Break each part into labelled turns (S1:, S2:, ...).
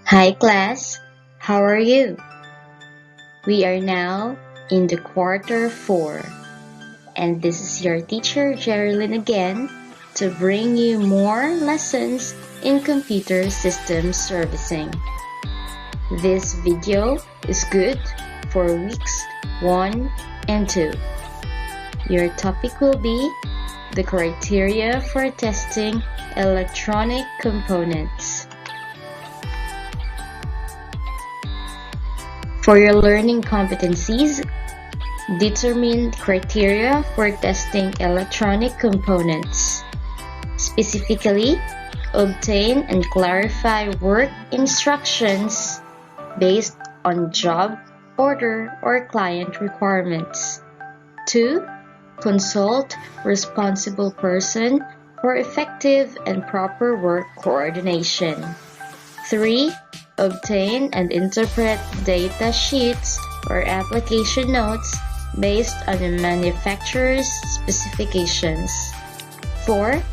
S1: Hi class, how are you? We are now in the quarter 4 and this is your teacher Jerilyn again to bring you more lessons in computer system servicing. This video is good for weeks 1 and 2. Your topic will be the criteria for testing electronic components. For your learning competencies, determine criteria for testing electronic components. Specifically, obtain and clarify work instructions based on job, order, or client requirements. 2. Consult responsible person for effective and proper work coordination. 3. Obtain and interpret data sheets or application notes based on the manufacturer's specifications. 4.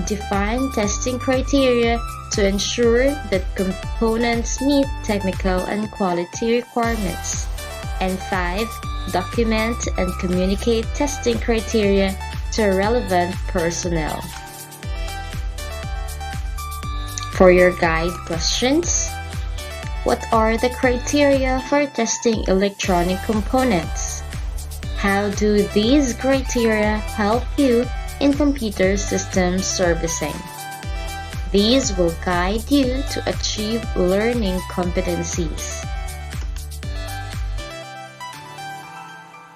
S1: Define testing criteria to ensure that components meet technical and quality requirements. And 5. Document and communicate testing criteria to relevant personnel. For your guide questions, what are the criteria for testing electronic components? How do these criteria help you in computer system servicing? These will guide you to achieve learning competencies.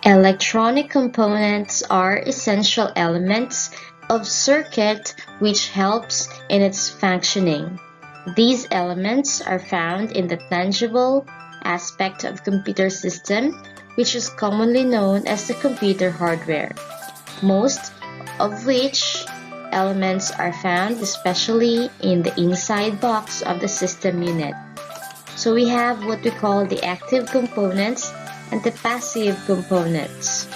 S1: Electronic components are essential elements of circuit which helps in its functioning. These elements are found in the tangible aspect of computer system, which is commonly known as the computer hardware, most of which elements are found especially in the inside box of the system unit. So we have what we call the active components and the passive components.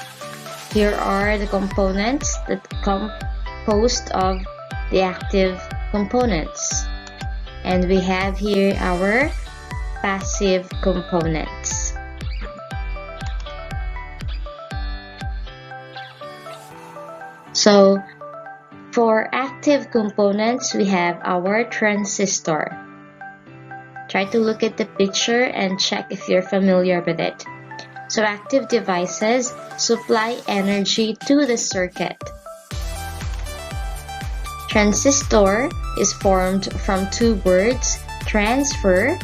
S1: Here are the components that composed of the active components. And we have here our passive components. So for active components, we have our transistor. Try to look at the picture and check if you're familiar with it. So active devices supply energy to the circuit. Transistor is formed from two words, transfer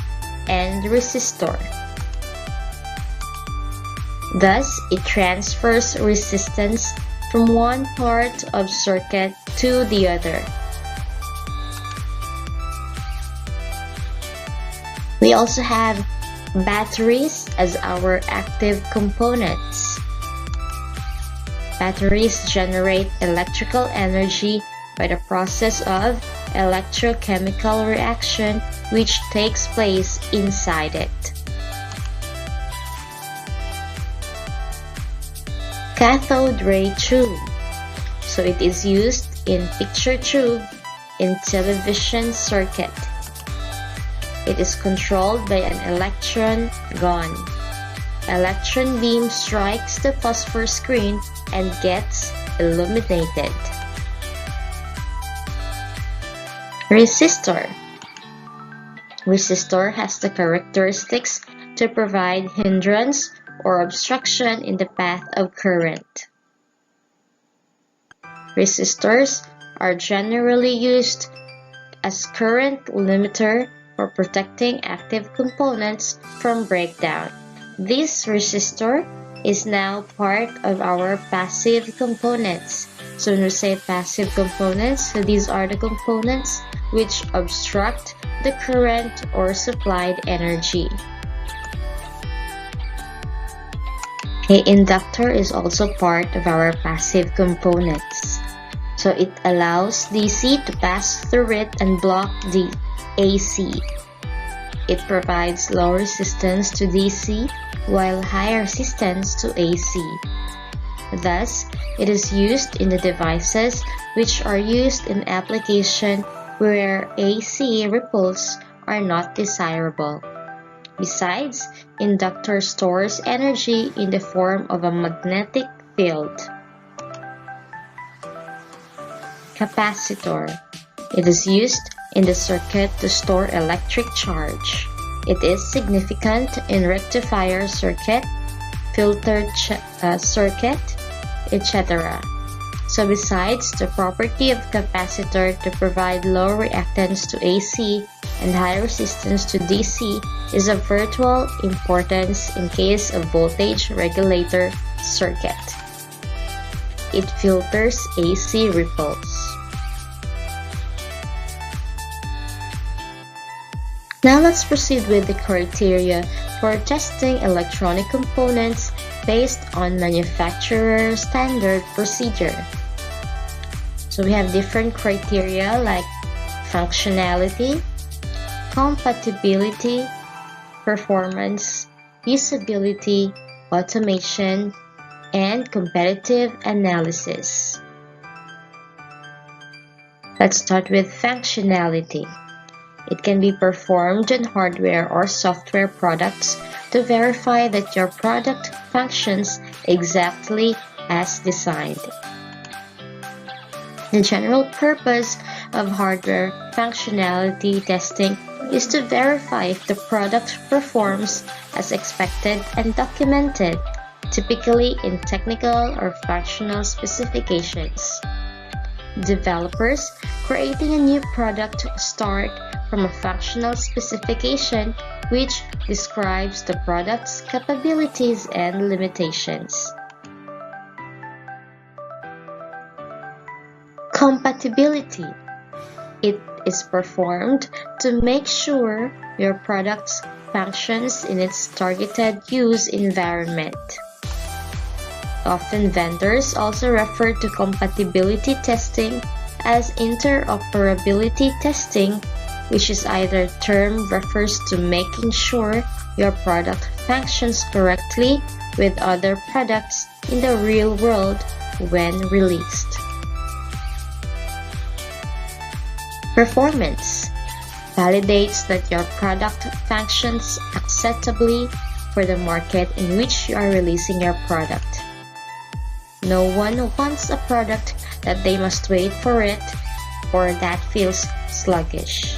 S1: and resistor. Thus, it transfers resistance from one part of circuit to the other. We also have batteries as our active components. Batteries generate electrical energy by the process of electrochemical reaction which takes place inside it. Cathode ray tube. So it is used in picture tube in television circuit. It is controlled by an electron gun. Electron beam strikes the phosphor screen and gets illuminated. Resistor. Resistor has the characteristics to provide hindrance or obstruction in the path of current. Resistors are generally used as current limiter for protecting active components from breakdown. This resistor is now part of our passive components. So when we say passive components, so these are the components which obstruct the current or supplied energy. A inductor is also part of our passive components. So it allows DC to pass through it and block the AC. It provides low resistance to DC while high resistance to AC. Thus, it is used in the devices which are used in application where AC ripples are not desirable. Besides, inductor stores energy in the form of a magnetic field. Capacitor. It is used in the circuit to store electric charge. It is significant in rectifier circuit, filter circuit, etc. So besides the property of capacitor to provide low reactance to AC and high resistance to DC is of virtual importance in case of voltage regulator circuit. It filters AC ripples. Now let's proceed with the criteria for testing electronic components based on manufacturer standard procedure. So we have different criteria like functionality, compatibility, performance, usability, automation, and competitive analysis. Let's start with functionality. It can be performed on hardware or software products to verify that your product functions exactly as designed. The general purpose of hardware functionality testing is to verify if the product performs as expected and documented, typically in technical or functional specifications. Developers creating a new product start from a functional specification which describes the product's capabilities and limitations. Compatibility. It is performed to make sure your product functions in its targeted use environment. Often vendors also refer to compatibility testing as interoperability testing, which is either term refers to making sure your product functions correctly with other products in the real world when released. Performance validates that your product functions acceptably for the market in which you are releasing your product. No one wants a product that they must wait for it or that feels sluggish.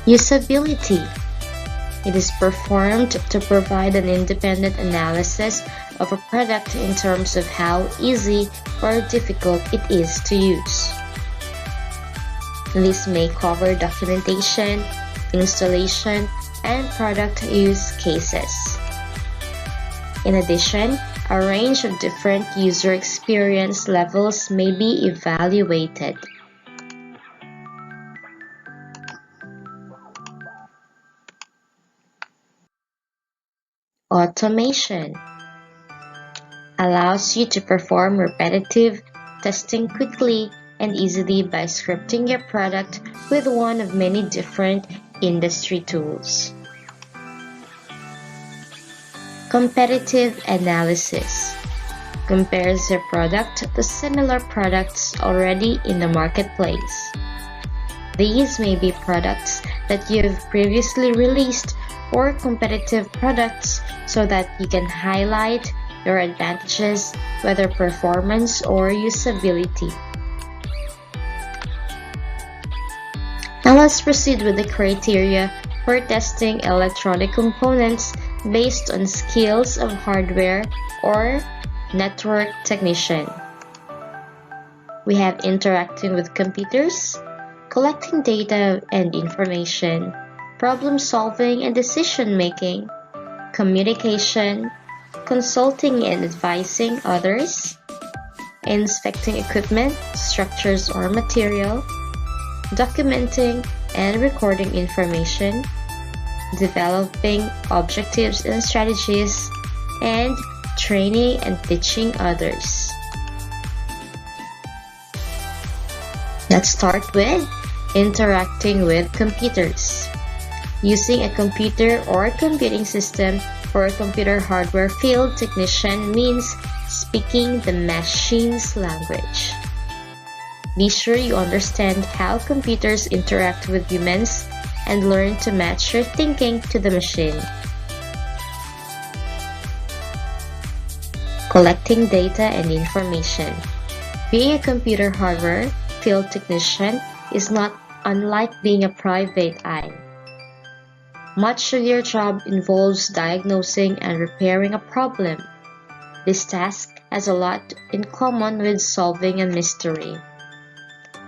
S1: Usability. It is performed to provide an independent analysis of a product in terms of how easy or difficult it is to use. This may cover documentation, installation, and product use cases. In addition, a range of different user experience levels may be evaluated. Automation allows you to perform repetitive testing quickly and easily by scripting your product with one of many different industry tools. Competitive analysis compares your product to similar products already in the marketplace. These may be products that you've previously released or competitive products so that you can highlight your advantages, whether performance or usability. Now let's proceed with the criteria for testing electronic components based on skills of hardware or network technician. We have interacting with computers, collecting data and information, problem solving and decision making, communication, consulting and advising others, inspecting equipment, structures or material, documenting and recording information, developing objectives and strategies, and training and teaching others. Let's start with interacting with computers. Using a computer or computing system for a computer hardware field technician means speaking the machine's language. Be sure you understand how computers interact with humans and learn to match your thinking to the machine. Collecting data and information. Being a computer hardware field technician is not unlike being a private eye. Much of your job involves diagnosing and repairing a problem. This task has a lot in common with solving a mystery.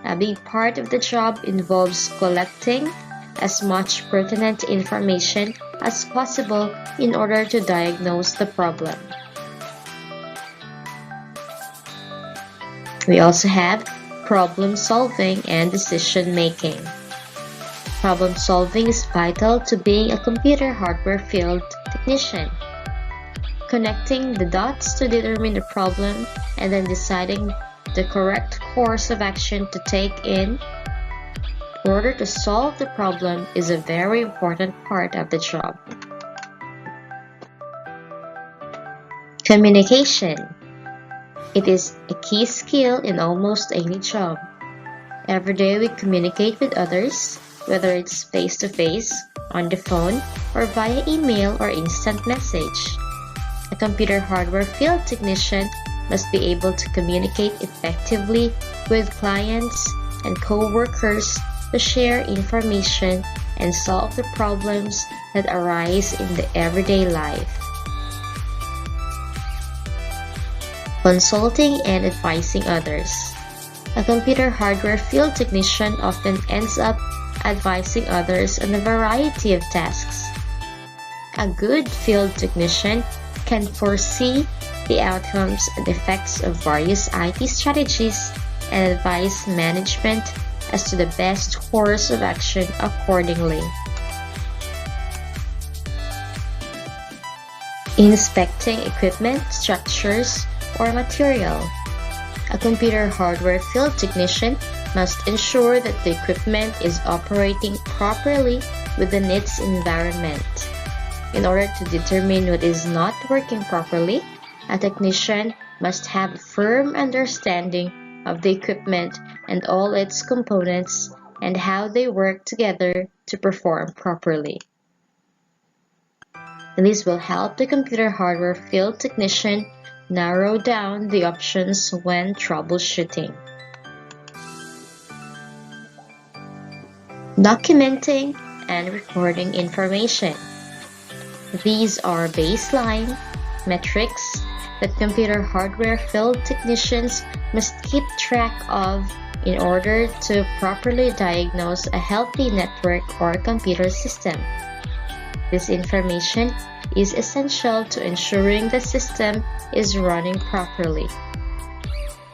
S1: A big part of the job involves collecting as much pertinent information as possible in order to diagnose the problem. We also have problem solving and decision making. Problem solving is vital to being a computer hardware field technician. Connecting the dots to determine the problem and then deciding the correct course of action to take in order to solve the problem is a very important part of the job. Communication. It is a key skill in almost any job. Every day we communicate with others, whether it's face-to-face, on the phone, or via email or instant message. A computer hardware field technician must be able to communicate effectively with clients and co-workers to share information and solve the problems that arise in the everyday life. Consulting and advising others. A computer hardware field technician often ends up advising others on a variety of tasks. A good field technician can foresee the outcomes and effects of various IT strategies and advise management as to the best course of action accordingly. Inspecting equipment, structures, or material. A computer hardware field technician must ensure that the equipment is operating properly within its environment. In order to determine what is not working properly, a technician must have a firm understanding of the equipment and all its components and how they work together to perform properly. And this will help the computer hardware field technician narrow down the options when troubleshooting. Documenting and recording information. These are baseline metrics that computer hardware field technicians must keep track of in order to properly diagnose a healthy network or computer system. This information is essential to ensuring the system is running properly.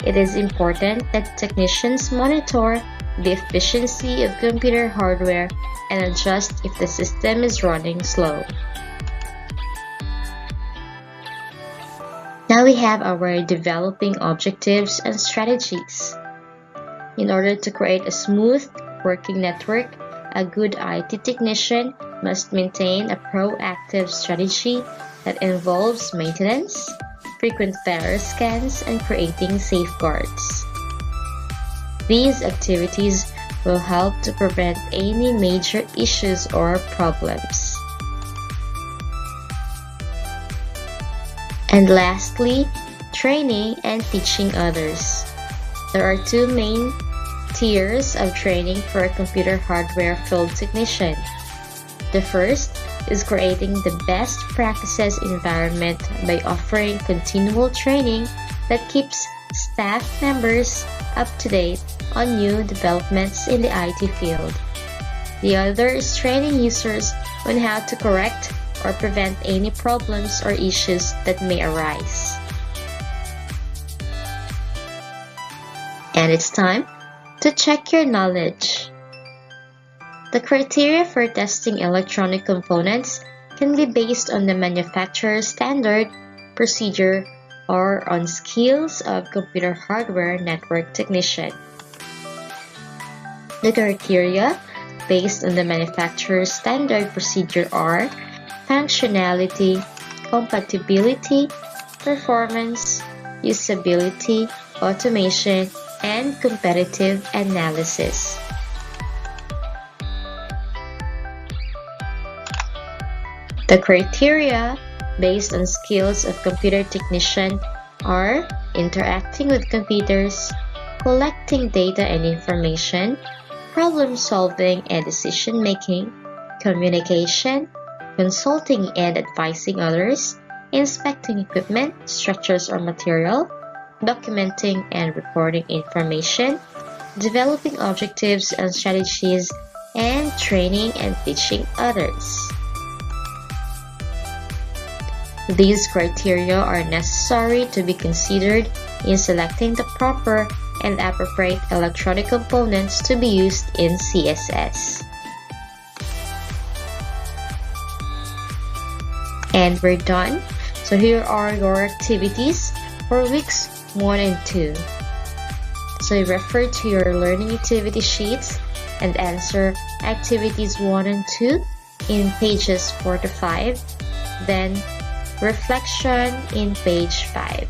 S1: It is important that technicians monitor the efficiency of computer hardware and adjust if the system is running slow. Now we have our developing objectives and strategies. In order to create a smooth working network, a good IT technician must maintain a proactive strategy that involves maintenance, frequent error scans, and creating safeguards. These activities will help to prevent any major issues or problems. And lastly, training and teaching others. There are two main tiers of training for a computer hardware field technician. The first is creating the best practices environment by offering continual training that keeps staff members up to date on new developments in the IT field. The other is training users on how to correct or prevent any problems or issues that may arise. And it's time to check your knowledge. The criteria for testing electronic components can be based on the manufacturer's standard, procedure, or on skills of computer hardware network technician. The criteria based on the manufacturer's standard procedure are functionality, compatibility, performance, usability, automation, and competitive analysis. The criteria based on skills of computer technician are interacting with computers, collecting data and information, problem solving and decision making, communication, consulting and advising others, inspecting equipment, structures or material, documenting and recording information, developing objectives and strategies, and training and teaching others. These criteria are necessary to be considered in selecting the proper and appropriate electronic components to be used in CSS. And we're done. So here are your activities for weeks 1 and 2. So you refer to your learning activity sheets and answer activities 1 and 2 in pages 4 to 5. Then reflection in page 5.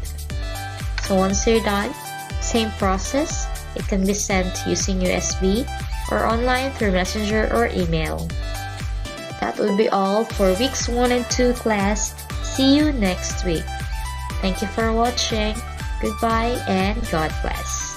S1: So once you're done, same process. It can be sent using USB or online through Messenger or email. That will be all for weeks 1 and 2 class. See you next week. Thank you for watching. Goodbye and God bless.